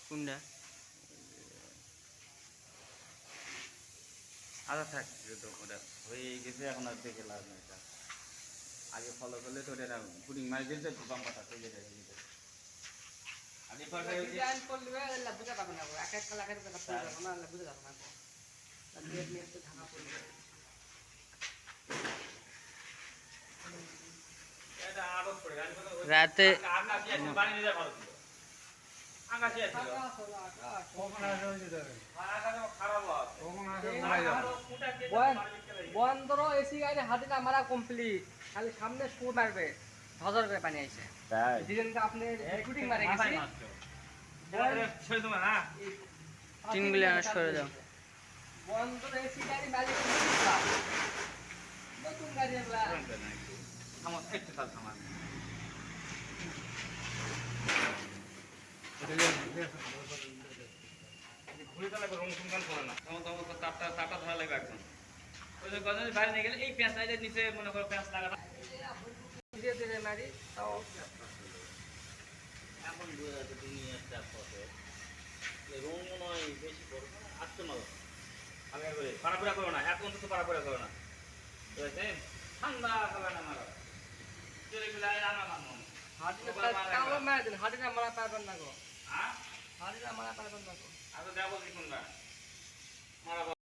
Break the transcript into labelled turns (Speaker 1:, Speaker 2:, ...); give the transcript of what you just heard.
Speaker 1: কোনটা?
Speaker 2: আচ্ছা থাক, তো ওটা হয়ে গেছে, এখন আর দেখে লাভ নেই। এটা আগে ফলো করলে তো ওটা পুডিং মারি দিয়েছে, বাম্পাটা তৈরি হয়ে যেত। আগে পাটা
Speaker 3: ডিজাইন করলে বুঝতে পারবে না, এক এক কালার এক এক কালার পড়ে যাবে না, বুঝতে পারবে না। দিয়ে দিয়ে একটু ঢাকা পড়বে।
Speaker 2: এটা আড়ত পড়ে গেছে।
Speaker 1: রাতে
Speaker 2: আকাশে আছে, বাড়ি নিয়ে যাওয়া ভালো ছিল। আকাশে আছে।
Speaker 4: কখন আসবে ওই যাবে?
Speaker 2: আর আকাশে খারাপ আছে।
Speaker 4: কখন আসবে বলা যাবে না।
Speaker 3: বন্দর এসি গাড়ি হাতিটা মারা কমপ্লিট, খালি সামনে স্কোর মারবে, ঝরঝর করে পানি আইছে।
Speaker 2: তাই
Speaker 3: ডিজাইনটা আপনি শুটিং মারে গেছে।
Speaker 2: ছেড়ে তোমার না
Speaker 1: টিনগুলো সরে দাও।
Speaker 3: বন্দর এসি গাড়ি মালিক নতুন গাড়ি এগুলা।
Speaker 2: আমার একটু সাল সামান ঘুরে তাহলে রং সুনকান করে না, তখন তখন তারটা ধরা লাগবে একদম। ওই যে গজনী বাইরে নিয়ে গেলে এই পেঁয়াজ নিচে মনে করো পেঁয়াজ লাগানো
Speaker 3: ধীরে ধীরে মারি তাও
Speaker 2: এখন দুনিয়াটা পথে রং মনে হয় বেশি করবো না, আসতে মারো। আমি একবারে পাড়াপড়া করো না, এক অন্তত পাড়াপড়া করো না, ঠিক আছে? ঠান্ডা খাবে না মারো, চলে গেলে রান্না মারো।
Speaker 3: হাটিটা কালো মারা দিন, হাটিটা মারা পারবেন না গো,
Speaker 2: হ্যাঁ
Speaker 3: হাটিটা মারা পারবেন না গো।
Speaker 2: আর তো দেবো কোনটা মারা